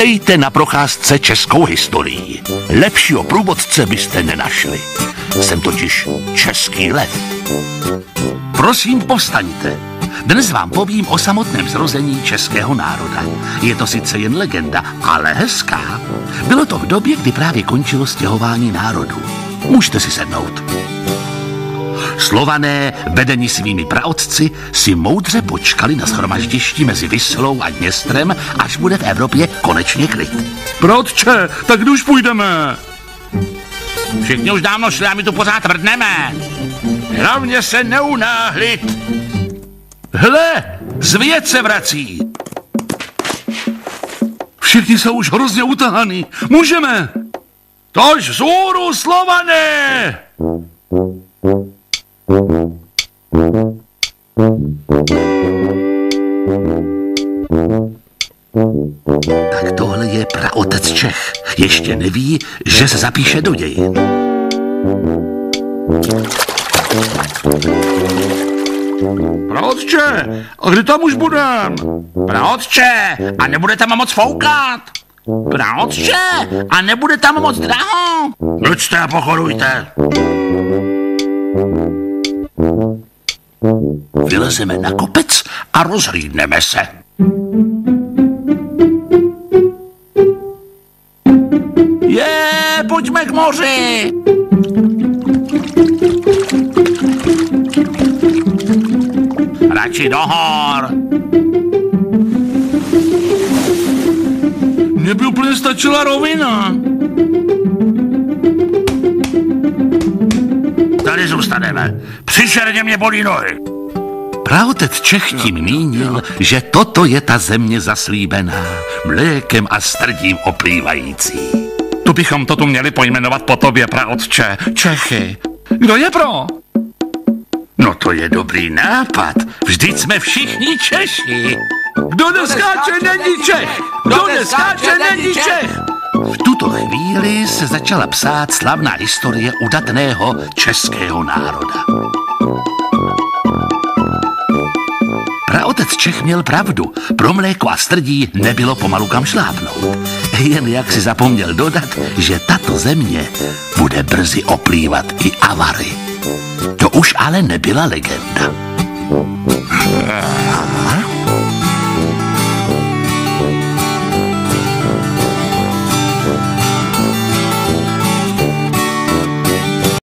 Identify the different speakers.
Speaker 1: Vítejte na procházce českou historií. Lepšího průvodce byste nenašli. Jsem totiž český lev. Prosím, povstaňte. Dnes vám povím o samotném zrození českého národa. Je to sice jen legenda, ale hezká. Bylo to v době, kdy právě končilo stěhování národů. Můžete si sednout. Slované, vedeni svými praotci, si moudře počkali na shromaždišti mezi Vyslou a Dněstrem, až bude v Evropě konečně klid.
Speaker 2: Bratře, tak kdy už půjdeme?
Speaker 3: Všichni už dávno šli a my tu pořád vrdneme. Hlavně se neunáhlit.
Speaker 1: Hle, zvěd se vrací.
Speaker 2: Všichni jsou už hrozně utahaný. Můžeme. Tož vzhůru, Slované!
Speaker 1: Tak tohle je praotec Čech. Ještě neví, že se zapíše do dějin.
Speaker 2: Praotče, a kdy tam už budem?
Speaker 3: Praotče, a nebude tam moc foukat. Praotče, a nebude tam moc draho.
Speaker 1: Mlčte a pochorujte. Vylezeme na kopec a rozhlídneme se.
Speaker 3: Pojďme k moři. Radši do hor.
Speaker 2: Mně by úplně stačila rovina.
Speaker 1: Tady zůstaneme. Příšerně mě bolí nohy. Praotec Čech tím mínil, že toto je ta země zaslíbená, mlékem a strdím oplývající.
Speaker 2: To bychom to tu měli pojmenovat po tobě, praotče. Čechy. Kdo je pro?
Speaker 1: No to je dobrý nápad. Vždyť jsme všichni Češi.
Speaker 2: Kdo neskáče, není Čech! Kdo neskáče, není Čech!
Speaker 1: V tuto chvíli se začala psát slavná historie udatného českého národa. Praotec Čech měl pravdu. Pro mléko a strdí nebylo pomalu kam šlápnout. Jen jak si zapomněl dodat, že tato země bude brzy oplývat i avary. To už ale nebyla legenda.